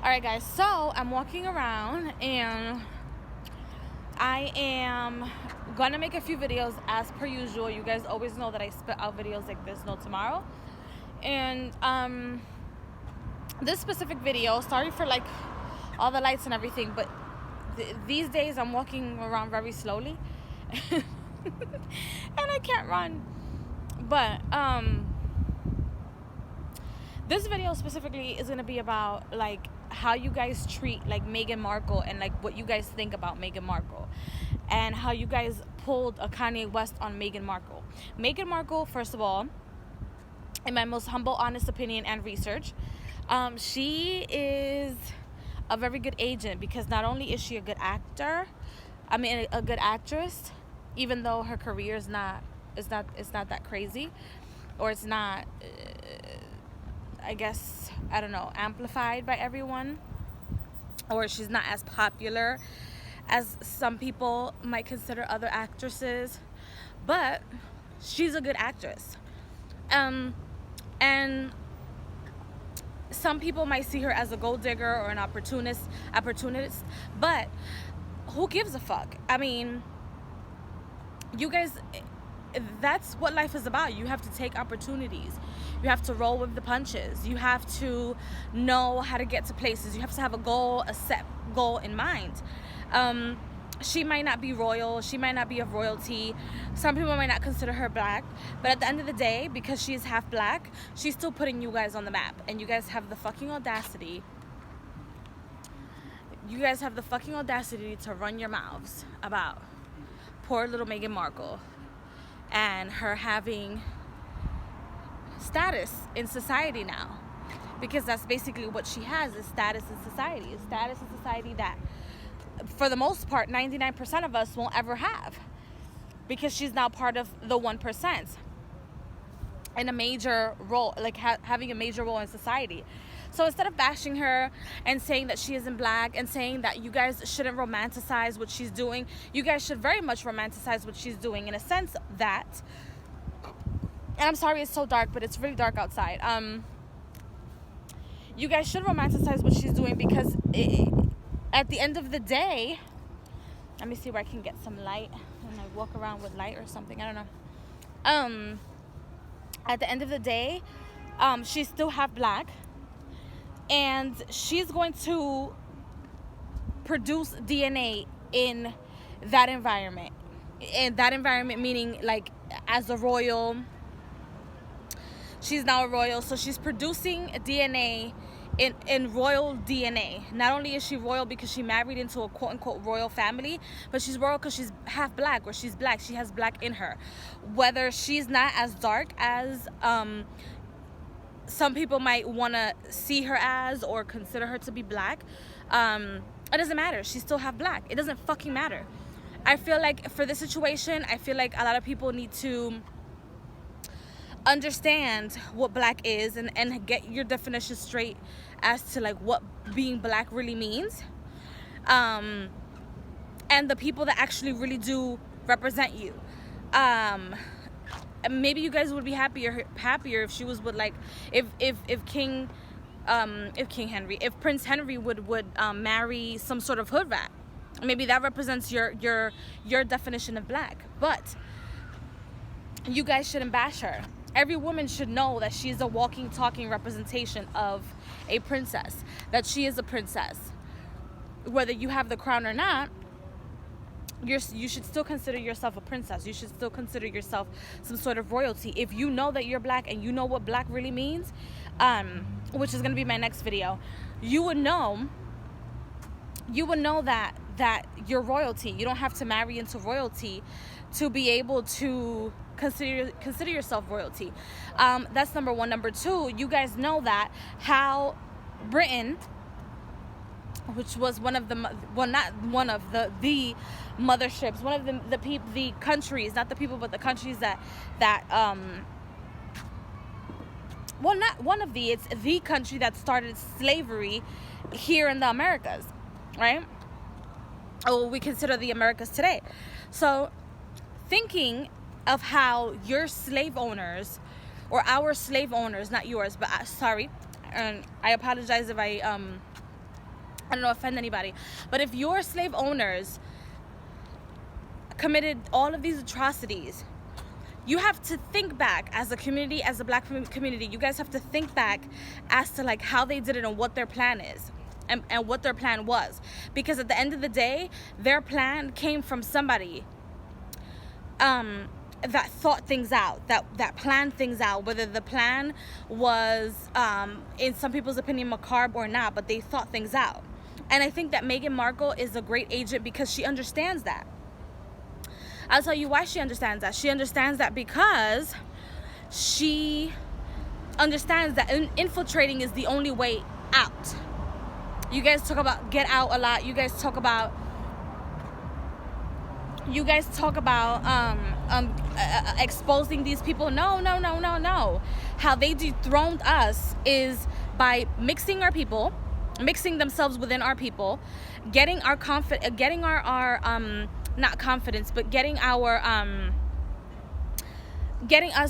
Alright guys, so I'm walking around and I am gonna make a few videos as per usual. You guys always know that I spit out videos like there's no tomorrow. And this specific video, sorry for like all the lights and everything, but these days I'm walking around very slowly and I can't run. But this video specifically is gonna be about like how you guys treat like Meghan Markle and like what you guys think about Meghan Markle and how you guys pulled a Kanye West on Meghan Markle. Meghan Markle, first of all, in my most humble, honest opinion and research, she is a very good agent, because not only is she a good actor, a good actress, even though her career is not that crazy, or it's not I don't know, amplified by everyone, or she's not as popular as some people might consider other actresses, but she's a good actress. And some people might see her as a gold digger or an opportunist, but who gives a fuck? I mean, you guys, that's what life is about. You have to take opportunities. You have to roll with the punches. You have to know how to get to places. You have to have a set goal in mind. She might not be royal. She might not be of royalty. Some people might not consider her black. But at the end of the day, because she is half black, she's still putting you guys on the map. And you guys have the fucking audacity. You guys have the fucking audacity to run your mouths about poor little Meghan Markle and her having status in society now, because that's basically what she has, is status in society. Is status in society that for the most part 99% of us won't ever have, because she's now part of the 1% in a major role, like having a major role in society. So instead of bashing her and saying that she isn't black and saying that you guys shouldn't romanticize what she's doing, you guys should very much romanticize what she's doing, in a sense that, and I'm sorry it's so dark, but it's really dark outside. You guys should romanticize what she's doing, because at the end of the day, let me see where I can get some light and I walk around with light or something, I don't know. At the end of the day, she's still half black, and she's going to produce DNA in that environment. In that environment, meaning like as a royal, she's now a royal, so she's producing DNA in royal DNA. Not only is she royal because she married into a quote-unquote royal family, but she's royal because she's half black, or she's black. She has black in her. Whether she's not as dark as some people might want to see her as, or consider her to be black, it doesn't matter. She's still half black. It doesn't fucking matter. I feel like for this situation, I feel like a lot of people need to understand what black is, and get your definition straight as to like what being black really means, and the people that actually really do represent you. Maybe you guys would be happier if she was with like if Prince Henry would marry some sort of hood rat. Maybe that represents your definition of black. But you guys shouldn't bash her. Every woman should know that she is a walking, talking representation of a princess, that she is a princess. Whether you have the crown or not, you should still consider yourself a princess. You should still consider yourself some sort of royalty. If you know that you're black and you know what black really means, which is going to be my next video, you would know that you're royalty. You don't have to marry into royalty to be able to consider yourself royalty. That's number one. Number two, you guys know that how Britain, which was the motherships, one of the countries, not the people, but the countries it's the country that started slavery here in the Americas, right? Oh, we consider the Americas today. So thinking of how your slave owners, or our slave owners, not yours, but sorry, and I apologize if I I don't know, offend anybody, but if your slave owners committed all of these atrocities, you have to think back as a community, as a black community, you guys have to think back as to like how they did it and what their plan is and what their plan was. Because at the end of the day, their plan came from somebody that thought things out, that planned things out, whether the plan was in some people's opinion macabre or not, but they thought things out. And I think that Meghan Markle is a great agent because she understands that. I'll tell you why she understands that. She understands that because she understands that infiltrating is the only way out. You guys talk about get out a lot. You guys talk about exposing these people. No. How they dethroned us is by mixing our people, mixing themselves within our people, getting our not confidence, but getting us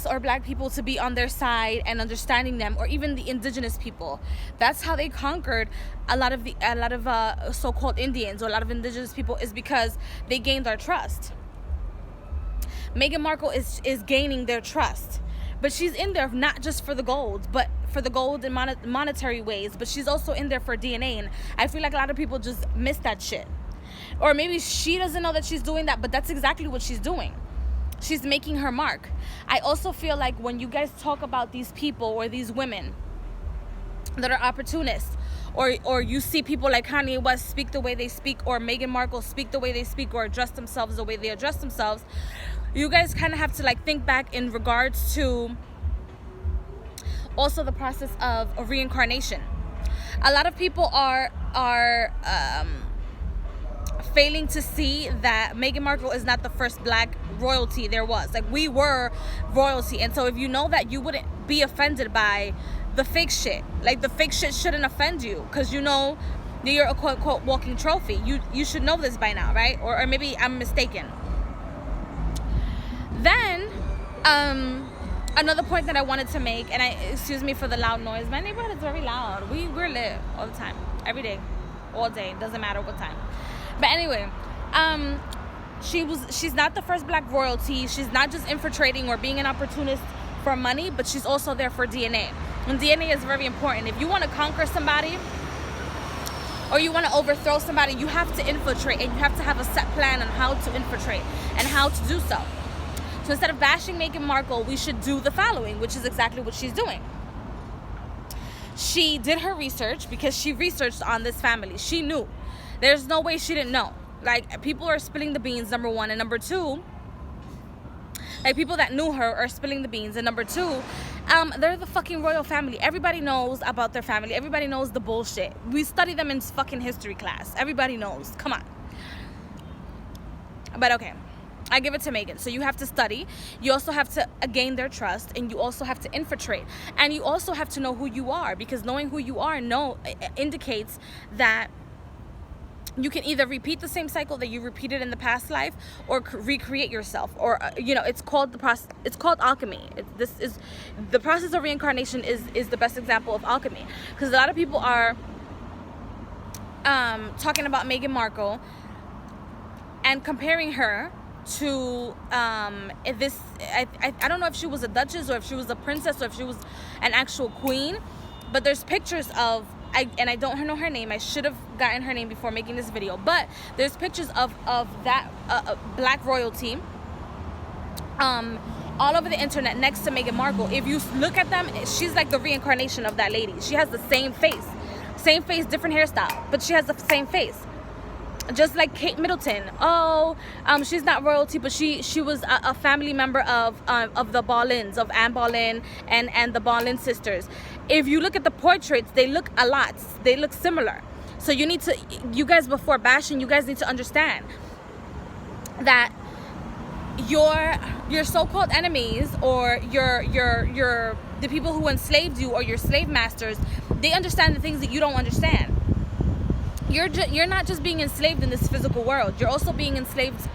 or black people to be on their side and understanding them, or even the indigenous people. That's how they conquered a lot of so-called Indians or a lot of indigenous people, is because they gained our trust. Meghan Markle is gaining their trust, but she's in there not just for the gold, but for the gold in monetary ways, but she's also in there for DNA. And I feel like a lot of people just miss that shit. Or maybe she doesn't know that she's doing that, but that's exactly what she's doing. She's making her mark. I also feel like when you guys talk about these people or these women that are opportunists, or you see people like Kanye West speak the way they speak, or Meghan Markle speak the way they speak, or address themselves the way they address themselves, you guys kind of have to like think back in regards to also the process of reincarnation. A lot of people are failing to see that Meghan Markle is not the first black royalty there was. Like, we were royalty. And so if you know that, you wouldn't be offended by the fake shit. Like, the fake shit shouldn't offend you, because you know you're a quote-unquote walking trophy. You should know this by now, right? Or maybe I'm mistaken. Then another point that I wanted to make, and excuse me for the loud noise, my neighborhood is very loud. We're lit all the time, every day, all day, doesn't matter what time. But anyway, she's not the first black royalty. She's not just infiltrating or being an opportunist for money, but she's also there for DNA. And DNA is very important. If you want to conquer somebody or you want to overthrow somebody, you have to infiltrate, and you have to have a set plan on how to infiltrate and how to do so. So instead of bashing Meghan Markle, we should do the following, which is exactly what she's doing. She did her research because she researched on this family. She knew. There's no way she didn't know. Like, people are spilling the beans, number one. And number two, like, people that knew her are spilling the beans. And number two, they're the fucking royal family. Everybody knows about their family. Everybody knows the bullshit. We study them in fucking history class. Everybody knows. Come on. But okay, I give it to Meghan. So you have to study. You also have to gain their trust, and you also have to infiltrate. And you also have to know who you are, because knowing who you are indicates that you can either repeat the same cycle that you repeated in the past life, or recreate yourself, or it's called the process. It's called alchemy. This is the process of reincarnation. Is the best example of alchemy, because a lot of people are talking about Meghan Markle and comparing her to this. I don't know if she was a duchess, or if she was a princess, or if she was an actual queen, but there's pictures of, and I don't know her name. I should have gotten her name before making this video. But there's pictures of that black royalty all over the internet next to Meghan Markle. If you look at them, she's like the reincarnation of that lady. She has the same face, different hairstyle, but she has the same face. Just like Kate Middleton. She's not royalty, but she was a family member of the Boleyns, of Anne Boleyn and the Boleyn sisters. If you look at the portraits, they look a lot. They look similar. So you guys, before bashing, you guys need to understand that your so-called enemies, or the people who enslaved you, or your slave masters, they understand the things that you don't understand. You're not just being enslaved in this physical world. You're also being enslaved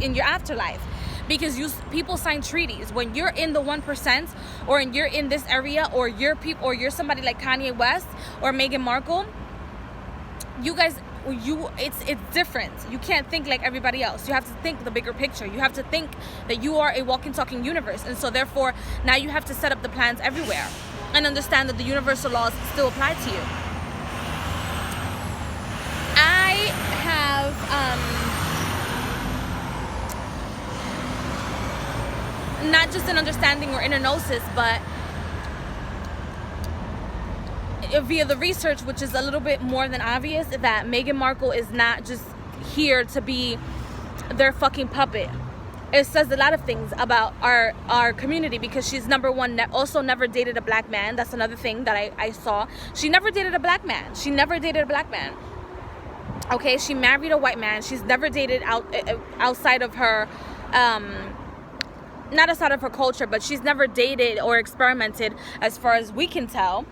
in your afterlife, because people sign treaties. When you're in the 1%, or you're in this area, or you're somebody like Kanye West or Meghan Markle, you guys, it's different. You can't think like everybody else. You have to think the bigger picture. You have to think that you are a walking, talking universe, and so therefore now you have to set up the plans everywhere and understand that the universal laws still apply to you. I have not just an understanding or inner gnosis, but via the research, which is a little bit more than obvious, that Meghan Markle is not just here to be their fucking puppet. It says a lot of things about our community, because she's, number one, also never dated a black man. That's another thing that I saw. She never dated a black man. She never dated a black man. Okay, she married a white man. She's never dated outside of her, not outside of her culture, but she's never dated or experimented, as far as we can tell,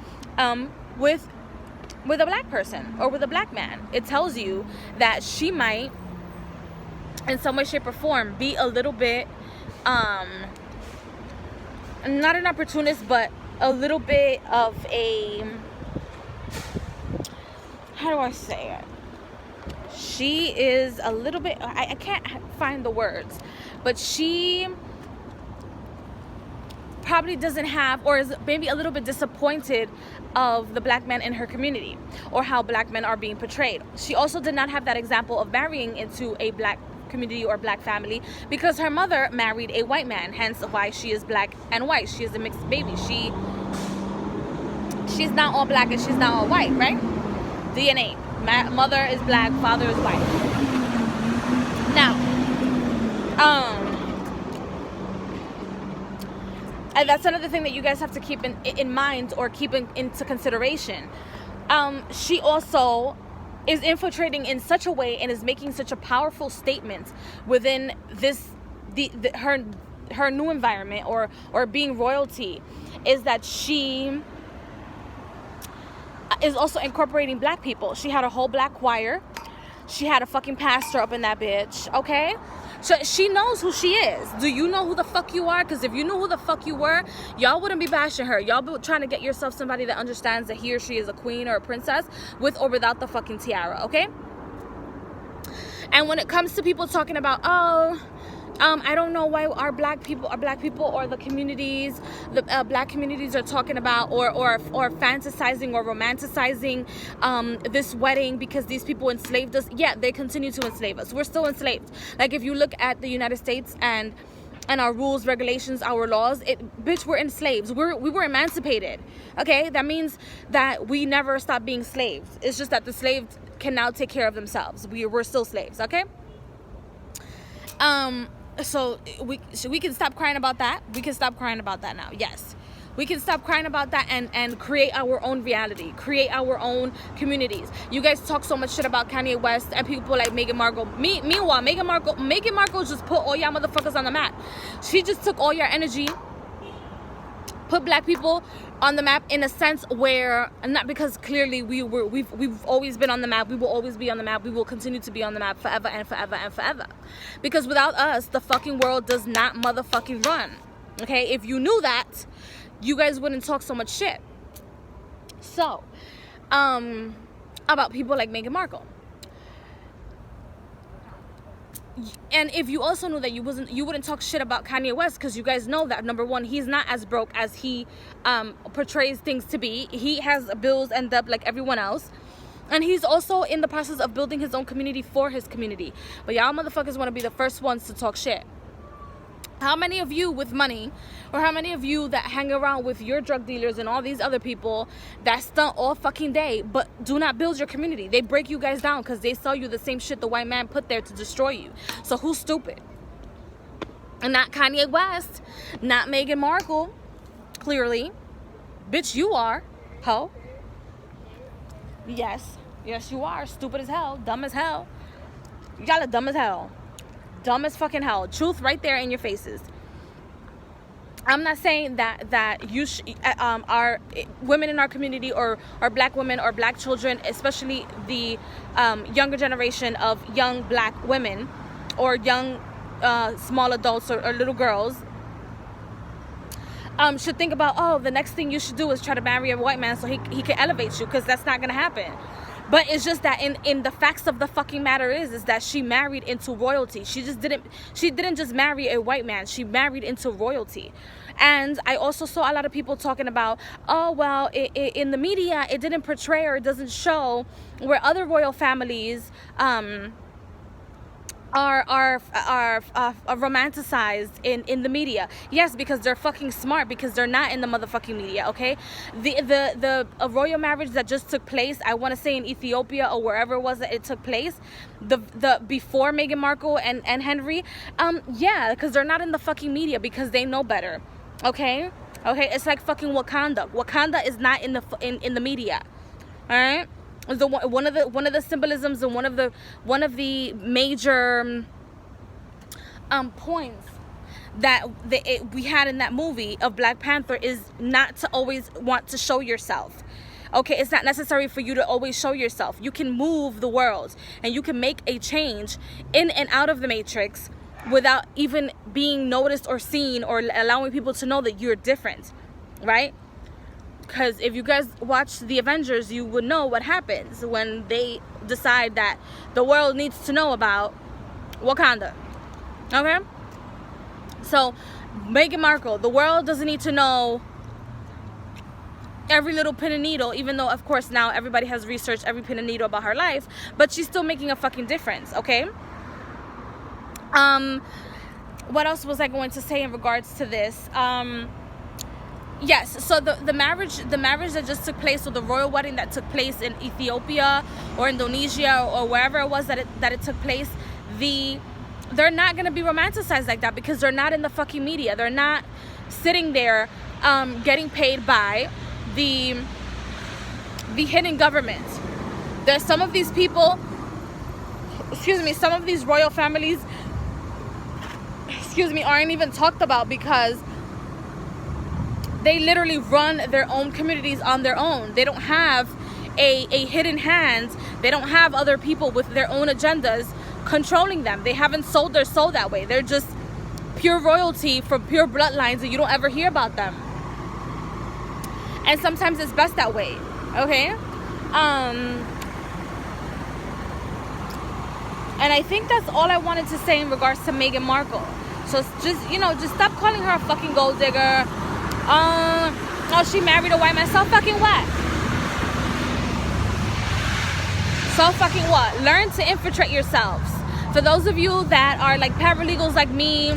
with a black person or with a black man. It tells you that she might, in some way, shape, or form, be a little bit, not an opportunist, but a little bit of a, how do I say it? She is a little bit, I can't find the words, but she probably doesn't have, or is maybe a little bit disappointed of the black men in her community, or how black men are being portrayed. She also did not have that example of marrying into a black community or black family, because her mother married a white man, hence why she is black and white. She is a mixed baby. She's not all black and she's not all white, right? DNA. Mother is black, father is white. Now, and that's another thing that you guys have to keep in mind, or keep into consideration. She also is infiltrating in such a way and is making such a powerful statement within her new environment, or being royalty, is that she is also incorporating black people. She had a whole black choir. She had a fucking pastor up in that bitch, okay? So she knows who she is. Do you know who the fuck you are? Because if you knew who the fuck you were, y'all wouldn't be bashing her. Y'all be trying to get yourself somebody that understands that he or she is a queen or a princess, with or without the fucking tiara, okay? And when it comes to people talking about, I don't know why our black people or the communities, the black communities are talking about or fantasizing or romanticizing this wedding because these people enslaved us. Yeah, they continue to enslave us. We're still enslaved. Like, if you look at the United States and our rules, regulations, our laws, bitch, we're enslaved. We were emancipated. Okay, that means that we never stopped being slaves. It's just that the slaves can now take care of themselves. We're still slaves. Okay. So we can stop crying about that. We can stop crying about that now. Yes, we can stop crying about that and create our own reality, create our own communities. You guys talk so much shit about Kanye West and people like Meghan Markle. Meanwhile, Meghan Markle just put all y'all motherfuckers on the map. She just took all your energy, put black people on the map, in a sense where, not because clearly we've always been on the map, we will always be on the map, we will continue to be on the map forever and forever and forever, because without us the fucking world does not motherfucking run. Okay, if you knew that, you guys wouldn't talk so much shit. So about people like Meghan Markle. And if you also knew that, you wouldn't talk shit about Kanye West, because you guys know that, number one, he's not as broke as he portrays things to be. He has bills and debt like everyone else, and he's also in the process of building his own community for his community. But y'all motherfuckers want to be the first ones to talk shit. How many of you with money, or how many of you that hang around with your drug dealers and all these other people that stunt all fucking day but do not build your community? They break you guys down because they sell you the same shit the white man put there to destroy you. So who's stupid? And not Kanye West, not Meghan Markle, clearly. Bitch, you are, ho. Yes, you are. Stupid as hell, dumb as hell. Y'all are dumb as hell. Dumb as fucking hell. Truth right there in your faces. I'm not saying that you our women in our community, or black women or black children, especially the younger generation of young black women or young small adults or little girls, should think about, the next thing you should do is try to marry a white man so he can elevate you, because that's not gonna happen. But it's just that in the facts of the fucking matter is that she married into royalty. She didn't just marry a white man. She married into royalty. And I also saw a lot of people talking about, oh, well, in the media, it didn't portray or it doesn't show where other royal families are romanticized in the media. Yes, because they're fucking smart, because they're not in the motherfucking media, okay? The royal marriage that just took place, I want to say in Ethiopia or wherever it was that it took place, the before Meghan Markle and Henry, yeah, because they're not in the fucking media because they know better, okay? Okay, it's like fucking Wakanda is not in the media, all right? One of the symbolisms and one of the major points that we had in that movie of Black Panther is not to always want to show yourself. Okay, it's not necessary for you to always show yourself. You can move the world and you can make a change in and out of the matrix without even being noticed or seen or allowing people to know that you're different, right? Because if you guys watch the Avengers, you would know what happens when they decide that the world needs to know about Wakanda. Okay? So, Meghan Markle, the world doesn't need to know every little pin and needle, even though, of course, now everybody has researched every pin and needle about her life, but she's still making a fucking difference, okay? What else was I going to say in regards to this? Yes, so the marriage that just took place, or the royal wedding that took place in Ethiopia or Indonesia or wherever it was that it took place, they're not gonna be romanticized like that because they're not in the fucking media. They're not sitting there getting paid by the hidden government. There's some of these people, some of these royal families, aren't even talked about because they literally run their own communities on their own. They don't have a hidden hand. They don't have other people with their own agendas controlling them. They haven't sold their soul that way. They're just pure royalty from pure bloodlines and you don't ever hear about them. And sometimes it's best that way, okay? And I think that's all I wanted to say in regards to Meghan Markle. So just stop calling her a fucking gold digger. Oh, she married a white man. So fucking what? So fucking what? Learn to infiltrate yourselves. For those of you that are like paralegals like me,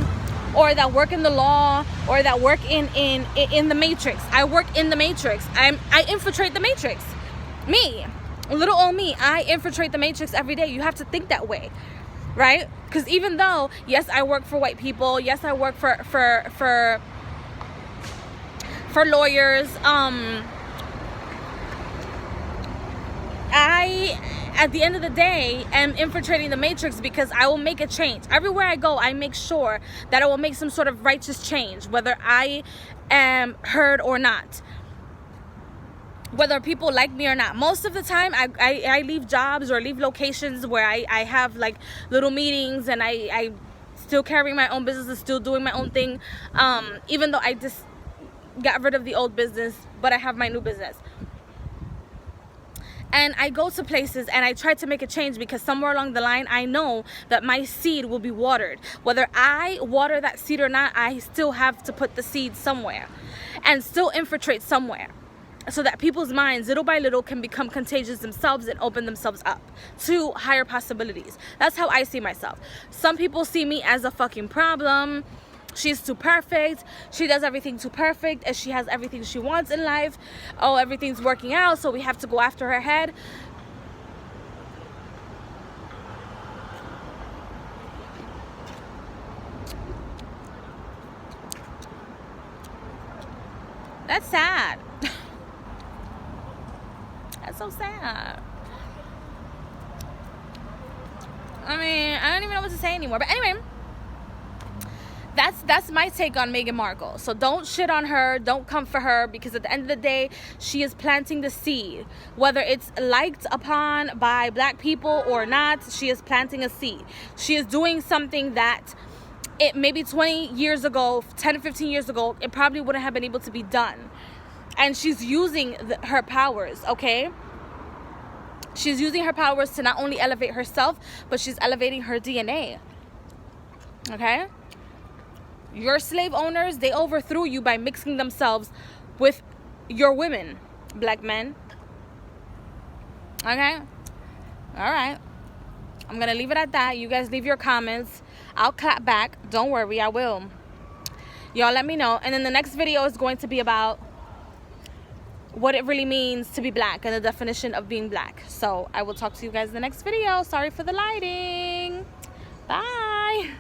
or that work in the law, or that work in the matrix. I work in the matrix. I infiltrate the matrix. Me, little old me, I infiltrate the matrix every day. You have to think that way, right? Because even though, yes, I work for white people, yes, I work for lawyers, I, at the end of the day, am infiltrating the matrix because I will make a change. Everywhere I go, I make sure that I will make some sort of righteous change, whether I am heard or not, whether people like me or not. Most of the time, I leave jobs or leave locations where I have like little meetings and I still carrying my own business and still doing my own thing, even though I just got rid of the old business, but I have my new business. And I go to places and I try to make a change because somewhere along the line, I know that my seed will be watered. Whether I water that seed or not, I still have to put the seed somewhere and still infiltrate somewhere so that people's minds, little by little, can become contagious themselves and open themselves up to higher possibilities. That's how I see myself. Some people see me as a fucking problem. She's too perfect. She does everything too perfect, and she has everything she wants in life. Oh, everything's working out, so we have to go after her head. That's sad. That's so sad. I mean, I don't even know what to say anymore. But anyway, that's my take on Meghan Markle. So don't shit on her, don't come for her, because at the end of the day, she is planting the seed. Whether it's liked upon by black people or not, she is planting a seed. She is doing something that it maybe 20 years ago, 10 to 15 years ago, it probably wouldn't have been able to be done. And she's using her powers, okay? She's using her powers to not only elevate herself, but she's elevating her DNA. Okay? Your slave owners, they overthrew you by mixing themselves with your women, black men. Okay? All right. I'm going to leave it at that. You guys leave your comments. I'll clap back. Don't worry, I will. Y'all let me know. And then the next video is going to be about what it really means to be black and the definition of being black. So I will talk to you guys in the next video. Sorry for the lighting. Bye.